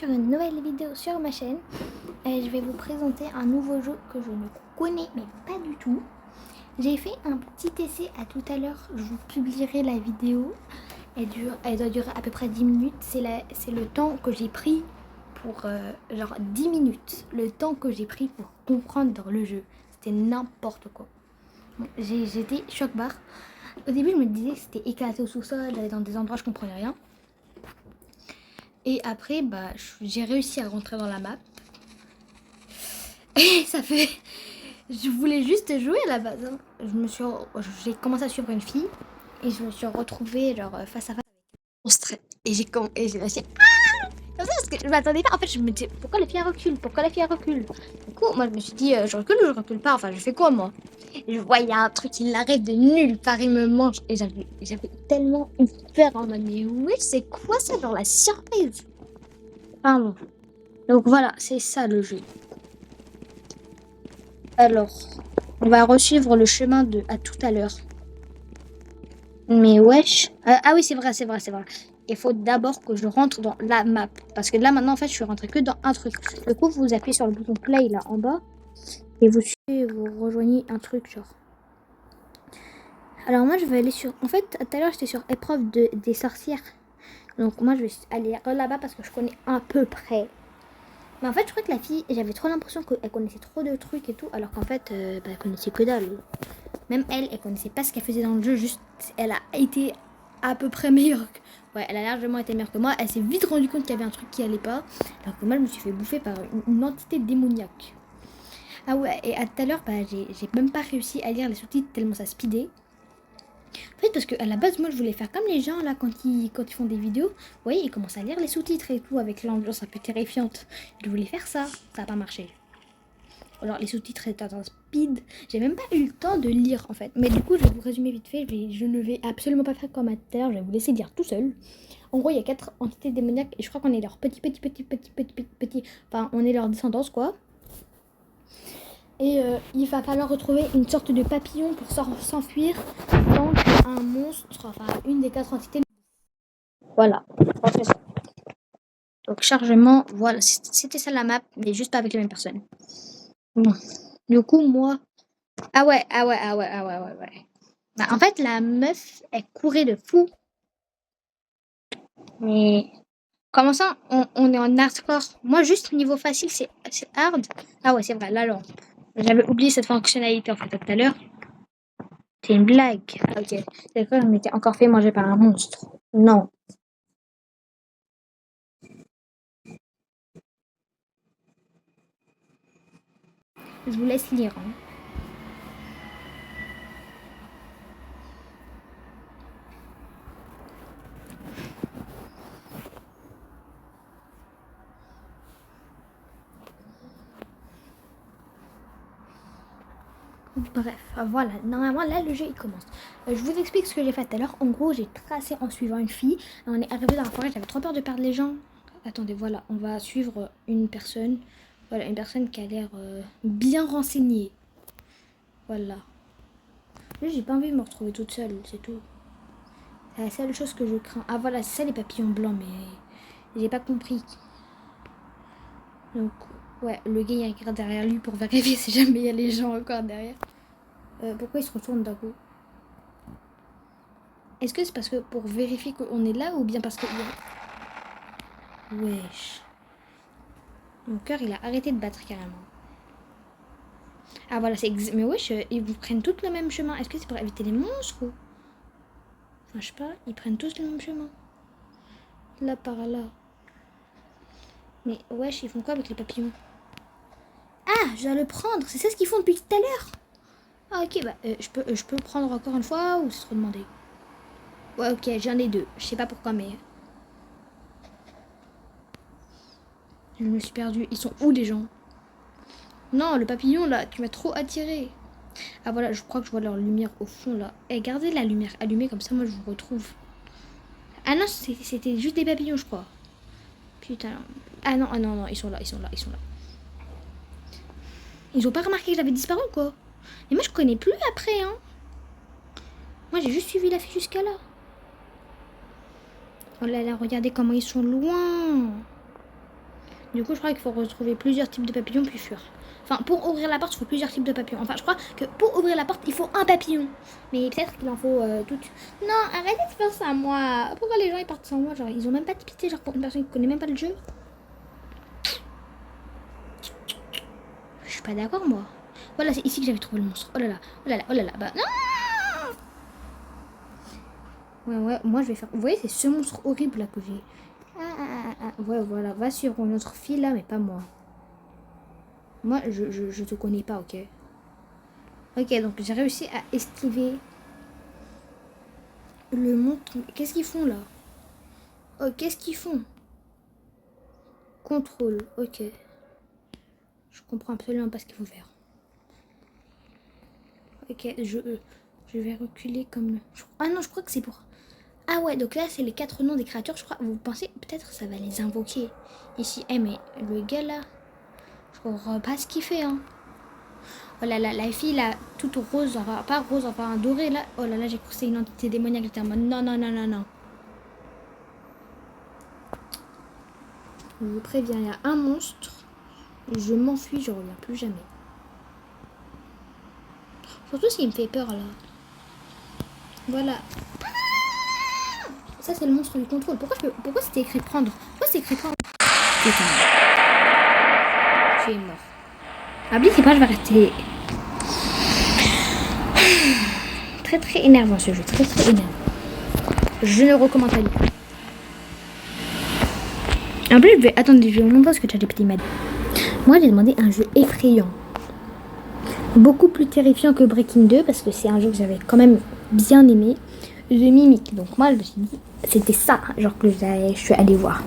sur une nouvelle vidéo sur ma chaîne. Je vais vous présenter un nouveau jeu que je ne connais mais pas du tout. J'ai fait un petit essai à tout à l'heure, je vous publierai la vidéo. Elle doit durer à peu près 10 minutes, c'est le temps que j'ai pris pour genre 10 minutes. Le temps que j'ai pris pour comprendre dans le jeu, c'était n'importe quoi. Bon, j'étais choc-barre. Au début je me disais que c'était éclaté au sous-sol, j'allais dans des endroits je comprenais rien. Et après, j'ai réussi à rentrer dans la map. Et ça fait... Je voulais juste jouer à la base. Hein. J'ai commencé à suivre une fille. Et je me suis retrouvée genre face à face avec un monstre. Et j'ai lâché... Ah comme ça, parce que je m'attendais pas. En fait, je me disais, pourquoi la fille recule? Pourquoi la fille recule? Du coup, moi, je me suis dit, je recule ou je recule pas? Enfin, je fais quoi, moi? Et je vois, il y a un truc, il arrive de nulle part, il me mange. Et j'avais tellement eu peur en mode, mais oui, c'est quoi ça? Genre la surprise. Pardon. Donc voilà, c'est ça le jeu. Alors, on va resuivre le chemin de à tout à l'heure. Mais wesh. Ah oui, c'est vrai. Il faut d'abord que je rentre dans la map. Parce que là, maintenant, en fait, je suis rentrée que dans un truc. Du coup, vous appuyez sur le bouton play là en bas. Et vous rejoignez un truc genre. Alors moi, je vais aller sur... En fait, tout à l'heure, j'étais sur épreuve des sorcières. Donc moi, je vais aller là-bas parce que je connais à peu près. Mais en fait, je crois que la fille, j'avais trop l'impression qu'elle connaissait trop de trucs et tout, alors qu'en fait, elle connaissait que dalle. Même elle connaissait pas ce qu'elle faisait dans le jeu, juste, elle a été à peu près meilleure. Ouais, elle a largement été meilleure que moi. Elle s'est vite rendue compte qu'il y avait un truc qui allait pas, alors que moi, je me suis fait bouffer par une entité démoniaque. Ah ouais, et à tout à l'heure, j'ai même pas réussi à lire les sous-titres tellement ça speedait. En fait, parce qu'à la base, moi, je voulais faire comme les gens, là, quand ils font des vidéos. Vous voyez, ils commencent à lire les sous-titres et tout, avec l'ambiance un peu terrifiante. Je voulais faire ça, ça n'a pas marché. Alors, les sous-titres étaient en speed. J'ai même pas eu le temps de lire, en fait. Mais du coup, je vais vous résumer vite fait. Je ne vais absolument pas faire comme à terre. Je vais vous laisser lire tout seul. En gros, il y a 4 entités démoniaques et je crois qu'on est leur petit. Enfin, on est leur descendance, quoi. Et il va falloir retrouver une sorte de papillon pour s'enfuir dans un monstre, enfin une des 4 entités. Voilà, donc chargement, voilà, c'était ça la map, mais juste pas avec les mêmes personnes. Bon. Du coup, moi... Ah ouais. En fait, la meuf, elle courait de fou. Mais... Comment ça, on est en hardcore? Moi, juste niveau facile, c'est hard. Ah ouais, c'est vrai, la lampe. J'avais oublié cette fonctionnalité, en fait, tout à l'heure. C'est une blague. Ok. D'accord, je m'étais encore fait manger par un monstre. Non. Je vous laisse lire. Hein. Bref, voilà. Normalement, là, le jeu, il commence. Je vous explique ce que j'ai fait tout à l'heure. En gros, j'ai tracé en suivant une fille. On est arrivé dans la forêt. J'avais trop peur de perdre les gens. Attendez, voilà. On va suivre une personne. Voilà, une personne qui a l'air bien renseignée. Voilà. J'ai pas envie de me retrouver toute seule, c'est tout. C'est la seule chose que je crains. Ah voilà, c'est ça les papillons blancs, mais j'ai pas compris. Donc, ouais, le gars il regarde derrière lui pour vérifier si jamais il y a les gens encore derrière. Pourquoi il se retourne d'un coup? Est-ce que c'est parce que pour vérifier qu'on est là ou bien parce que... Wesh. Mon cœur il a arrêté de battre carrément. Ah voilà, mais wesh, ils vous prennent tous le même chemin. Est-ce que c'est pour éviter les monstres ou... Enfin, je sais pas, ils prennent tous le même chemin. Là par là. Mais wesh, ils font quoi avec les papillons? Ah, je dois le prendre. C'est ça ce qu'ils font depuis tout à l'heure. Ah ok, je peux prendre encore une fois ou c'est trop demandé? Ouais, ok, j'en ai 2. Je sais pas pourquoi, mais... Je me suis perdue. Ils sont où les gens? Non, le papillon là, tu m'as trop attiré. Ah voilà, je crois que je vois leur lumière au fond là. Eh, gardez la lumière allumée comme ça, moi je vous retrouve. Ah non, c'était juste des papillons, je crois. Putain. Ah non, ils sont là. Ils ont pas remarqué que j'avais disparu quoi. Mais moi je connais plus après, hein. Moi j'ai juste suivi la fille jusqu'à là. Oh là là, regardez comment ils sont loin. Du coup, je crois qu'il faut retrouver plusieurs types de papillons puis fuir. Enfin, pour ouvrir la porte, il faut plusieurs types de papillons. Enfin, je crois que pour ouvrir la porte, il faut un papillon. Mais peut-être qu'il en faut toutes. Non, arrêtez de faire ça à moi. Pourquoi les gens ils partent sans moi? Genre, ils ont même pas de pitié, genre pour une personne qui connaît même pas le jeu. Je suis pas d'accord, moi. Voilà, c'est ici que j'avais trouvé le monstre. Oh là là, oh là là, oh là là. Bah, non. Ouais, moi je vais faire. Vous voyez, c'est ce monstre horrible là que j'ai. Ouais, voilà, va suivre notre fille là, mais pas moi. Moi, je te connais pas, ok? Ok, donc j'ai réussi à esquiver le monstre. Qu'est-ce qu'ils font là? Oh, qu'est-ce qu'ils font? Contrôle, ok. Je comprends absolument pas ce qu'il faut faire. Ok, je vais reculer comme... Ah non, je crois que c'est pour... Ah ouais, donc là, c'est les 4 noms des créatures, je crois. Vous pensez, peut-être ça va les invoquer. Ici, mais le gars là, je comprends pas ce qu'il fait, hein. Oh là là, la fille là, toute rose, enfin pas rose, enfin dorée là. Oh là là, j'ai cru que c'était une entité démoniaque. J'étais en mode non, non, non, non, non. Je vous préviens, il y a un monstre. Je m'enfuis, je reviens plus jamais. Surtout s'il me fait peur là. Voilà. Ça c'est le monstre du contrôle. Pourquoi c'était écrit prendre? Pourquoi c'est écrit prendre? Putain. Tu es mort. N'oubliez pas, je vais rester très très énervant ce jeu. Très très énervant. Je ne recommande pas du tout. En plus, attendez, je vais vous montrer ce que ChatGPT m'a dit. Moi, j'ai demandé un jeu effrayant. Beaucoup plus terrifiant que Breaking 2 parce que c'est un jeu que j'avais quand même bien aimé. The Mimic. Donc moi, je me suis dit, c'était ça, genre que je suis allée voir.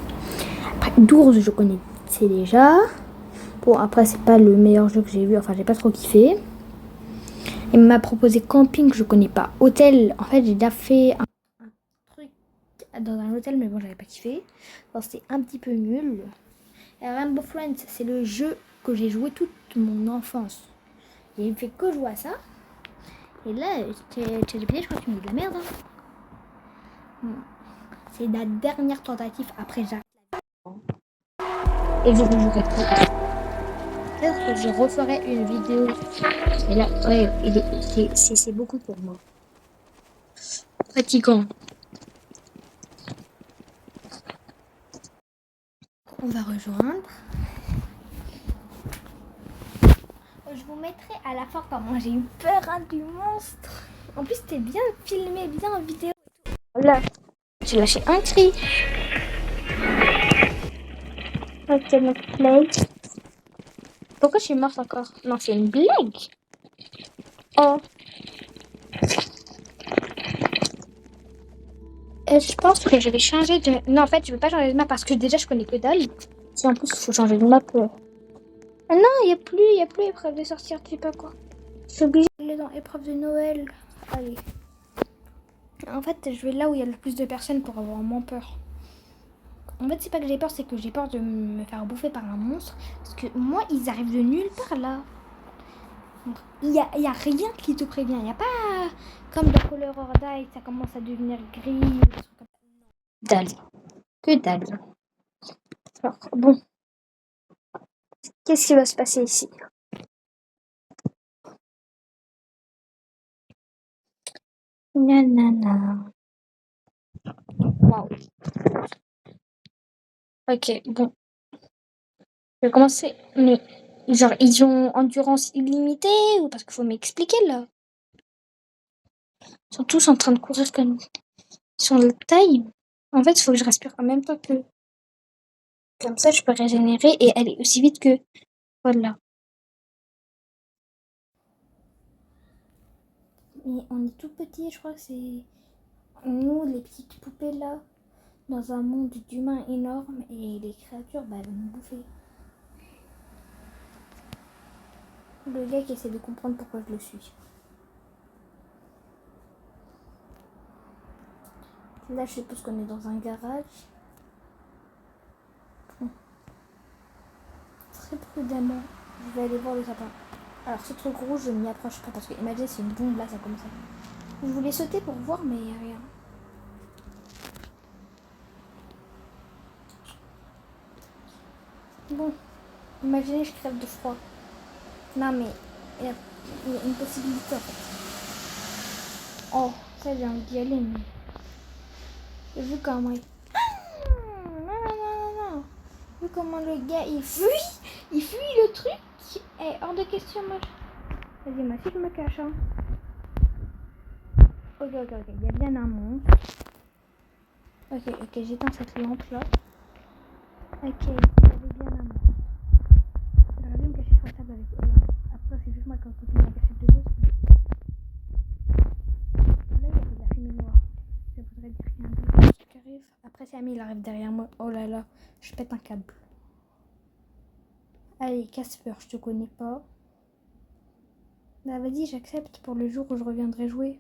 Après, d'ours, je connaissais déjà. Bon, après, c'est pas le meilleur jeu que j'ai vu. Enfin, j'ai pas trop kiffé. Il m'a proposé Camping, je connais pas. Hôtel, en fait, j'ai déjà fait un truc dans un hôtel, mais bon, j'avais pas kiffé. C'était un petit peu nul. Et Rainbow Friends, c'est le jeu que j'ai joué toute mon enfance. J'ai fait que jouer à ça. Et là, ChatGPT, je crois que tu me dis de la merde. Hein. C'est la dernière tentative après Jacques. Et je rejouerai plus. Peut-être que je referai une vidéo. Et là, ouais, c'est beaucoup pour moi. Fatigant. On va rejoindre. Je vous mettrai à la fin comment j'ai eu peur du monstre. En plus, c'était bien filmé, bien en vidéo. Là, j'ai lâché un cri. Ok, donc play. Pourquoi je suis morte encore? Non, c'est une blague. Oh. Je pense que je vais changer de... Non, en fait, je vais pas changer de map parce que déjà, je connais que dalle. Si en plus, il faut changer de map. Ah non, il n'y a plus épreuve de sortir, tu sais pas quoi. Je suis obligée d'aller dans épreuve de Noël. Allez. En fait, je vais là où il y a le plus de personnes pour avoir moins peur. En fait, c'est pas que j'ai peur, c'est que j'ai peur de me faire bouffer par un monstre. Parce que moi, ils arrivent de nulle part là. Il y a rien qui te prévient. Il n'y a pas comme dans Color or Die, ça commence à devenir gris ou des trucs comme ça. Dalle. Que dalle. Alors, bon. Qu'est-ce qui va se passer ici? Nanana. Waouh. Ok, bon. Je vais commencer. Mais, genre, ils ont endurance illimitée ou parce qu'il faut m'expliquer là? Ils sont tous en train de courir comme. Ils sont de taille. En fait, il faut que je respire en même temps que. Comme ça, je peux régénérer et aller aussi vite que. Voilà. Mais on est tout petit, je crois que c'est nous, les petites poupées là, dans un monde d'humains énorme et les créatures vont nous bouffer. Le gars qui essaie de comprendre pourquoi je le suis. Là, je suppose qu'on est dans un garage. Très prudemment, je vais aller voir le sapin. Alors, ce truc rouge, je m'y approche pas parce que imaginez, c'est une bombe là, ça comme ça. Je voulais sauter pour voir, mais il n'y a rien. Bon, imaginez, je crève de froid. Non, mais il y a une possibilité en fait. Oh, ça j'ai envie d'y aller, mais j'ai vu comment il... Non. Vu comment le gars il fuit le truc. Hors de question, moi. Vas-y, moi si je me cache. Hein. Ok, il y a bien un monstre. Ok, j'éteins cette lampe là. Ok, il y avait bien un monstre. J'aurais dû me cacher sur la table avec eux. Après, c'est juste moi qui continue à cacher de l'autre. Là, il y avait de la fumée noire. Ça voudrait dire qu'il y a un monstre qui arrive. Après, c'est Ami, il arrive derrière moi. Oh là là, je pète un câble. Allez, Casper, je te connais pas. Bah, vas-y, j'accepte pour le jour où je reviendrai jouer.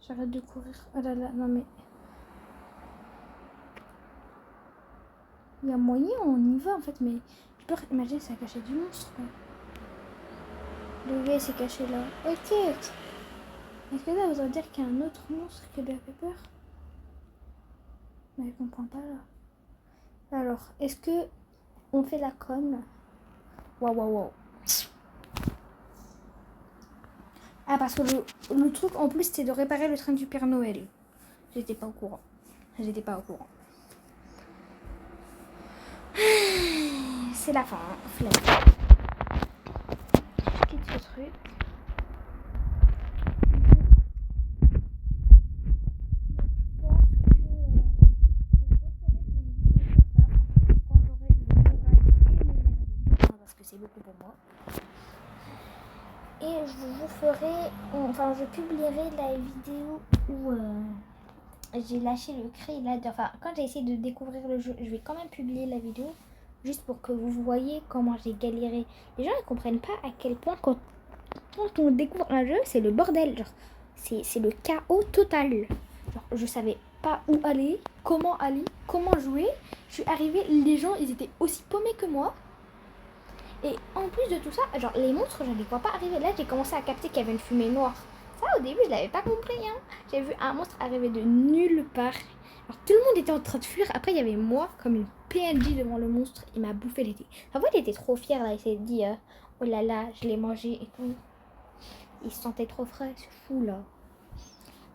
J'arrête de courir. Oh là là, non mais... Il y a moyen, on y va en fait, mais... Je peux imaginer ça a caché du monstre. Quoi. Le gars s'est caché là. Ok. Est-ce que là, vous allez dire qu'il y a un autre monstre qui lui a fait peur? Mais je comprends pas là. Alors, est-ce que on fait la conne? Waouh. Ah, parce que le truc en plus, c'était de réparer le train du Père Noël. J'étais pas au courant. C'est la fin, hein. Flemme. Je quitte ce truc. Parce que c'est beaucoup pour moi. Et je vous ferai, enfin je publierai la vidéo où j'ai lâché le cri là. Enfin, quand j'ai essayé de découvrir le jeu, je vais quand même publier la vidéo juste pour que vous voyez comment j'ai galéré. Les gens ne comprennent pas à quel point quand on découvre un jeu, c'est le bordel. Genre, c'est le chaos total. Genre, je savais pas où aller, comment jouer. Je suis arrivée, les gens ils étaient aussi paumés que moi. Et en plus de tout ça, genre les monstres, je ne les vois pas arriver. Là, j'ai commencé à capter qu'il y avait une fumée noire. Ça, au début, je l'avais pas compris. Hein. J'ai vu un monstre arriver de nulle part. Alors, tout le monde était en train de fuir. Après, il y avait moi, comme une PNJ devant le monstre. Il m'a bouffé l'été. En fait, il était trop fier. Là. Il s'est dit, oh là là, je l'ai mangé et tout. Il se sentait trop frais. C'est fou, là.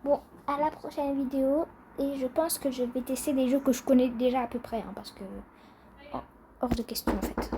Bon, à la prochaine vidéo. Et je pense que je vais tester des jeux que je connais déjà à peu près. Hein, parce que... hors de question, en fait.